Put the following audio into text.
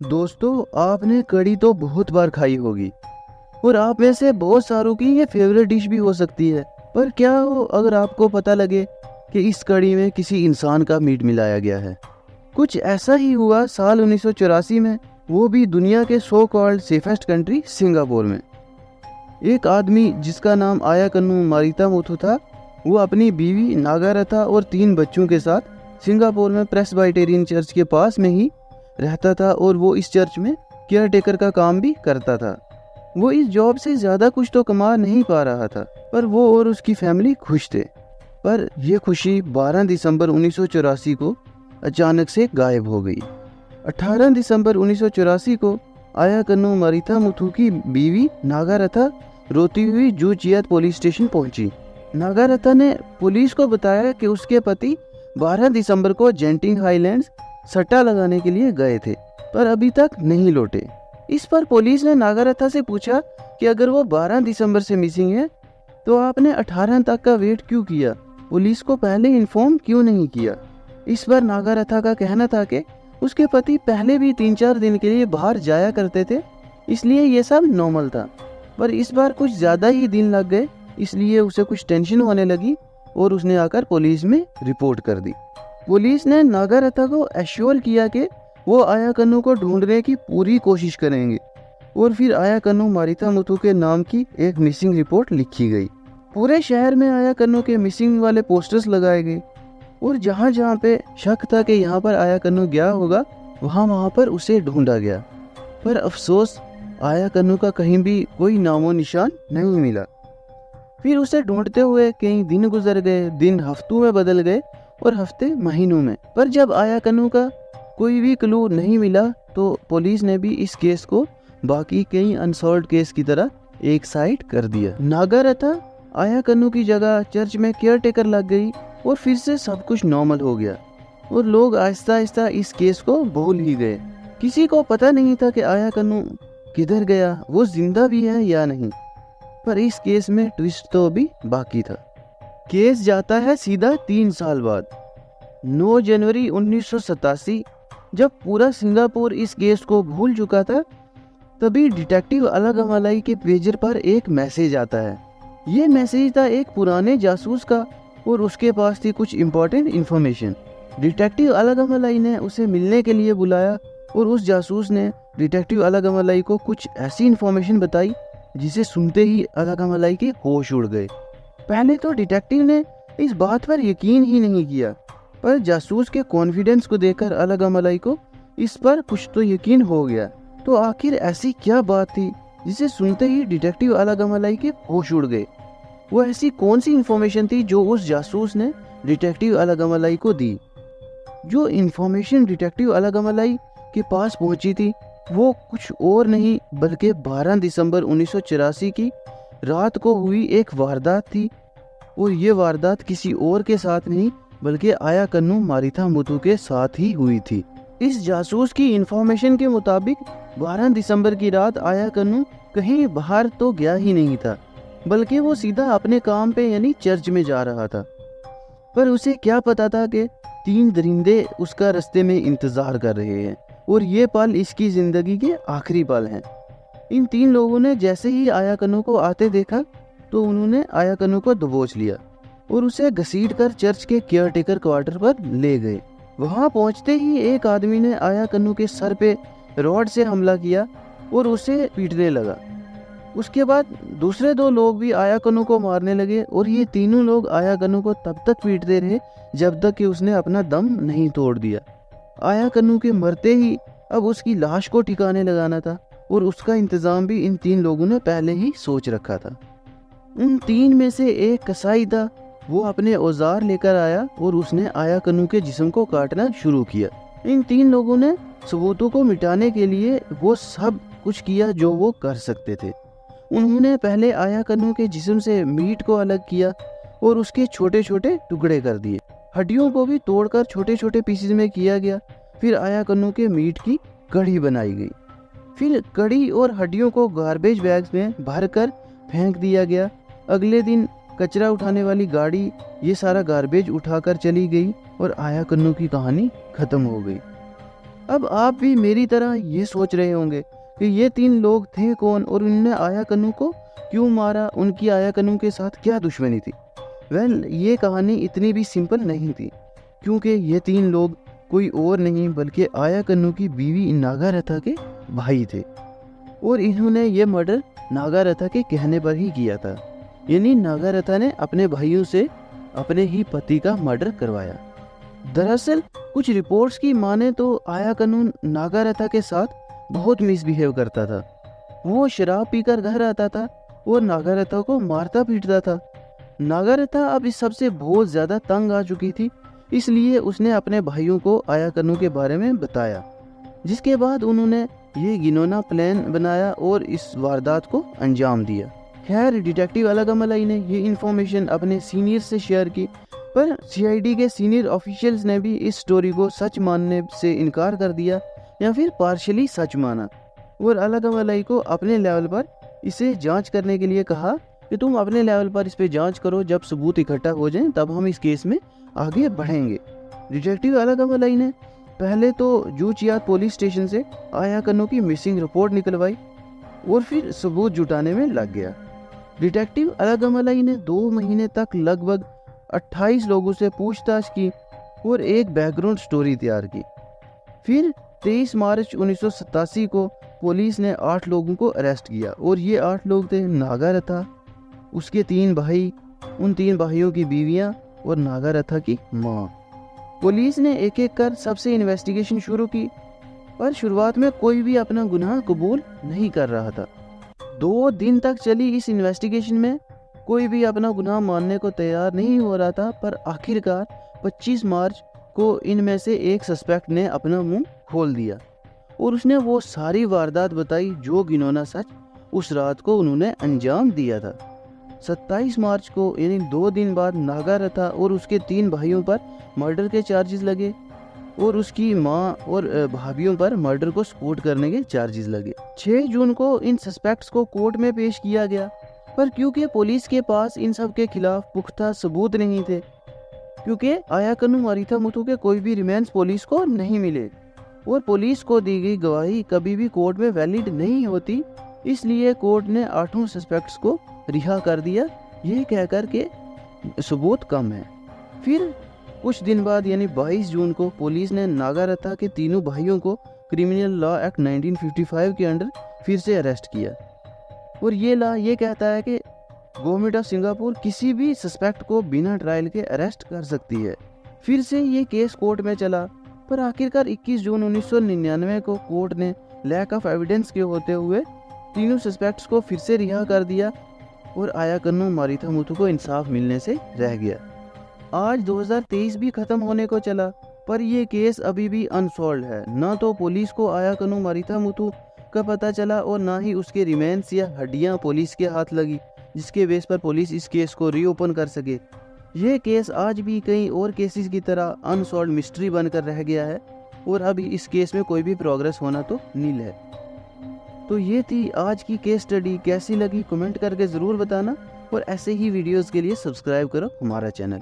दोस्तों, आपने कढ़ी तो बहुत बार खाई होगी और आप में से बहुत सारों की ये फेवरेट डिश भी हो सकती है। पर क्या हो अगर आपको पता लगे कि इस कढ़ी में किसी इंसान का मीट मिलाया गया है। कुछ ऐसा ही हुआ साल 1984 में, वो भी दुनिया के so called safest country Singapore में। एक आदमी जिसका नाम आयाकन्नु मारिता मुथु था, वो अपनी बीवी नागारथा और 3 बच्चों के साथ सिंगापुर में प्रेस्बाइटेरियन चर्च के पास में ही रहता था और वो इस चर्च में केयर टेकर का काम भी करता था। वो इस जॉब से ज़्यादा कुछ तो कमा नहीं पा रहा था, पर वो और उसकी फैमिली खुश थे। पर यह खुशी 12 दिसंबर 1984 को अचानक से गायब हो गई। 18 दिसंबर 1984 को आयाकन्नु मारिता मुथु की बीवी नागारथा रोती हुई जूचियात पुलिस स्टेशन पहुंची। नागारथा ने पुलिस को बताया कि उसके पति 12 दिसंबर को जेंटिंग हाईलैंड्स सट्टा लगाने के लिए गए थे, पर अभी तक नहीं लौटे। इस पर पुलिस ने नागारथा से पूछा कि अगर वो 12 दिसंबर से मिसिंग है तो आपने 18 तक का वेट क्यों किया, पुलिस को पहले इन्फॉर्म क्यों नहीं किया। इस पर नागारथा का कहना था कि उसके पति पहले भी 3-4 दिन के लिए बाहर जाया करते थे, इसलिए ये सब नॉर्मल था। पर इस बार कुछ ज़्यादा ही दिन लग गए, इसलिए उसे कुछ टेंशन होने लगी और उसने आकर पुलिस में रिपोर्ट कर दी। पुलिस ने नागारथा को एश्योर किया कि वो आयाकन्नु को ढूंढने की पूरी कोशिश करेंगे और फिर आयाकन्नु मारिता मुथु के नाम की एक मिसिंग रिपोर्ट लिखी गई। पूरे शहर में आयाकन्नु के मिसिंग वाले पोस्टर्स लगाए गए और जहाँ जहाँ पे शक था कि यहाँ पर आयाकन्नु गया होगा, वहाँ पर उसे ढूंढा गया। पर अफसोस, आयाकन्नु का कहीं भी कोई नामो निशान नहीं मिला। फिर उसे ढूंढते हुए कई दिन गुजर गए, दिन हफ्तों में बदल गए और हफ्ते महीनों में। पर जब आयाकन्नु का कोई भी क्लू नहीं मिला तो पुलिस ने भी इस केस को बाकी कई अनसॉल्व्ड केस की तरह एक साइड कर दिया। नागारथा आयाकन्नु की जगह चर्च में केयर टेकर लग गई और फिर से सब कुछ नॉर्मल हो गया और लोग आहिस्ता आहिस्ता इस केस को भूल ही गए। किसी को पता नहीं था कि आयाकन्नु किधर गया, वो जिंदा भी है या नहीं। पर इस केस में ट्विस्ट तो अभी बाकी था। केस जाता है सीधा 3 साल बाद, 9 जनवरी 1987। जब पूरा सिंगापुर इस केस को भूल चुका था, तभी डिटेक्टिव अलगमलाई के पेजर पर एक मैसेज आता है। ये मैसेज था एक पुराने जासूस का और उसके पास थी कुछ इम्पोर्टेंट इन्फॉर्मेशन। डिटेक्टिव अलगमलाई ने उसे मिलने के लिए बुलाया और उस जासूस ने डिटेक्टिव अलगमलाई को कुछ ऐसी इन्फॉर्मेशन बताई जिसे सुनते ही अलगमलाई के होश उड़ गए। पहले तो डिटेक्टिव ने इस बात पर यकीन ही नहीं किया, पर जासूस के कॉन्फिडेंस को देखकर अलगमलाई को इस पर कुछ तो यकीन हो गया। तो आखिर ऐसी क्या बात थी जिसे सुनते ही डिटेक्टिव अलगमलाई के होश उड़ गए? वो ऐसी कौन सी इन्फॉर्मेशन थी जो उस जासूस ने डिटेक्टिव अलगमलाई को दी? जो इन्फॉर्मेशन डिटेक्टिव अलगमलाई के पास पहुंची थी वो कुछ और नहीं बल्कि 12 दिसंबर 1984 की रात को हुई एक वारदात थी। और ये वारदात किसी और के साथ नहीं बल्कि आयाकन्नु मारिता मुथु के साथ ही हुई थी। इस जासूस की इन्फॉर्मेशन के मुताबिक 12 दिसंबर की रात आयाकन्नु कहीं बाहर तो गया ही नहीं था, बल्कि वो सीधा अपने काम पे यानी चर्च में जा रहा था। पर उसे क्या पता था कि 3 दरिंदे उसका रास्ते में इंतजार कर रहे हैं और ये पल इसकी जिंदगी के आखिरी पल हैं। इन 3 लोगों ने जैसे ही आयाकन्नु को आते देखा तो उन्होंने आयाकन्नु को दबोच लिया और उसे घसीटकर चर्च के केयरटेकर क्वार्टर पर ले गए। वहां पहुंचते ही एक आदमी ने आयाकन्नु के सर पे रॉड से हमला किया और उसे पीटने लगा। उसके बाद दूसरे 2 लोग भी आयाकन्नु को मारने लगे और ये तीनों लोग आयाकन्नु को तब तक पीटते रहे जब तक कि उसने अपना दम नहीं तोड़ दिया। आयाकन्नु के मरते ही अब उसकी लाश को ठिकाने लगाना था और उसका इंतजाम भी इन 3 लोगों ने पहले ही सोच रखा था। उन 3 में से एक कसाई था, वो अपने औजार लेकर आया और उसने आयाकन्नु के जिस्म को काटना शुरू किया। इन 3 लोगों ने सबूतों को मिटाने के लिए वो सब कुछ किया जो वो कर सकते थे। उन्होंने पहले आयाकन्नु के जिस्म से मीट को अलग किया और उसके छोटे छोटे टुकड़े कर दिए। हड्डियों को भी तोड़कर छोटे छोटे पीसेस में किया गया। फिर आयाकन्नु के मीट की कढ़ी बनाई गई। फिर कढ़ी और हड्डियों को गार्बेज बैग्स में भरकर फेंक दिया गया। अगले दिन कचरा उठाने वाली गाड़ी ये सारा गार्बेज उठाकर चली गई और आयाकन्नु की कहानी खत्म हो गई। अब आप भी मेरी तरह ये सोच रहे होंगे कि ये 3 लोग थे कौन और उन्होंने आया कन्नू को क्यों मारा, उनकी आया कन्नू के साथ क्या दुश्मनी थी। वेल, ये कहानी इतनी भी सिंपल नहीं थी, क्योंकि ये 3 लोग कोई और नहीं बल्कि आया कन्नू की बीवी नागारथा के भाई थे और इन्होंने ये मर्डर नागारथा के कहने पर ही किया था। यानी नागारथा ने अपने भाइयों से अपने ही पति का मर्डर करवाया। दरअसल कुछ रिपोर्ट्स की माने तो आया कन्नू नागारथा के साथ बहुत मिसबिहेव करता था। वो शराब पीकर घर आता था और नागारथा को मारता पीटता था। नागारथा अब इस सबसे बहुत ज़्यादा तंग आ चुकी थी, इसलिए उसने अपने भाइयों को आया कन्नू के बारे में बताया, जिसके बाद उन्होंने ये घिनौना प्लान बनाया और इस वारदात को अंजाम दिया। खैर, डिटेक्टिव अलगमलाई ने ये इन्फॉर्मेशन अपने सीनियर से शेयर की, पर सीआईडी के सीनियर ऑफिशियल्स ने भी इस स्टोरी को सच मानने से इनकार कर दिया या फिर पार्शली सच माना और अलगमलाई को अपने लेवल पर इसे जांच करने के लिए कहा कि तुम अपने लेवल पर इस पे जांच करो, जब सबूत इकट्ठा हो जाएं तब हम इस केस में आगे बढ़ेंगे। डिटेक्टिव अलगमलाई ने पहले तो जूचियात पुलिस स्टेशन से आया कन्नू की मिसिंग रिपोर्ट निकलवाई और फिर सबूत जुटाने में लग गया। डिटेक्टिव अलगमलाई ने 2 महीने तक लगभग 28 लोगों से पूछताछ की और एक बैकग्राउंड स्टोरी तैयार की। फिर 23 मार्च 1987 को पुलिस ने 8 लोगों को अरेस्ट किया और ये 8 लोग थे नागारथा, उसके 3 भाई, उन 3 भाइयों की बीवियां और नागारथा की माँ। पुलिस ने एक एक कर सबसे इन्वेस्टिगेशन शुरू की, पर शुरुआत में कोई भी अपना गुनाह कबूल नहीं कर रहा था। 2 दिन तक चली इस इन्वेस्टिगेशन में कोई भी अपना गुनाह मानने को तैयार नहीं हो रहा था, पर आखिरकार 25 मार्च को इनमें से एक सस्पेक्ट ने अपना मुंह खोल दिया और उसने वो सारी वारदात बताई जो घिनौना सच उस रात को उन्होंने अंजाम दिया था। 27 मार्च को यानी 2 दिन बाद नागारथा और उसके 3 भाइयों पर मर्डर के चार्जेस लगे और उसकी माँ और भाभियों पर मर्डर को सपोर्ट करने के चार्जेस लगे। 6 जून को इन सस्पेक्ट्स को कोर्ट में पेश किया गया, पर क्योंकि पुलिस के पास इन सब के खिलाफ पुख्ता सबूत नहीं थे, क्योंकि आया कन्नू मारिथा मुथु के कोई भी रिमेन्स पुलिस को नहीं मिले और पुलिस को दी गई गवाही कभी भी कोर्ट में वैलिड नहीं होती, इसलिए कोर्ट ने 8 सस्पेक्ट्स को रिहा कर दिया, ये कहकर के सबूत कम है। फिर कुछ दिन बाद यानी 22 जून को पुलिस ने नागारथा के तीनों भाइयों को क्रिमिनल लॉ एक्ट 1955 के अंडर फिर से अरेस्ट किया और ये लॉ ये कहता है कि गवर्नमेंट ऑफ सिंगापुर किसी भी सस्पेक्ट को बिना ट्रायल के अरेस्ट कर सकती है। फिर से ये केस कोर्ट में चला, पर आखिरकार 21 जून 1999 को कोर्ट ने लैक ऑफ एविडेंस के होते हुए तीनों सस्पेक्ट्स को फिर से रिहा कर दिया और आया कन्नू मारिथा मुथु को इंसाफ मिलने से रह गया। आज 2023 भी खत्म होने को चला, पर यह केस अभी भी अनसॉल्व है। ना तो पुलिस को आया कन्नू मारिथा मुथु का पता चला और ना ही उसके रिमेन्स या हड्डियां पुलिस के हाथ लगी, जिसके बेस पर पुलिस इस केस को रीओपन कर सके। यह केस आज भी कई और केसेस की तरह अनसॉल्व मिस्ट्री बनकर रह गया है और अभी इस केस में कोई भी प्रोग्रेस होना तो नील है। तो ये थी आज की केस स्टडी, कैसी लगी कमेंट करके ज़रूर बताना और ऐसे ही वीडियोस के लिए सब्सक्राइब करो हमारा चैनल।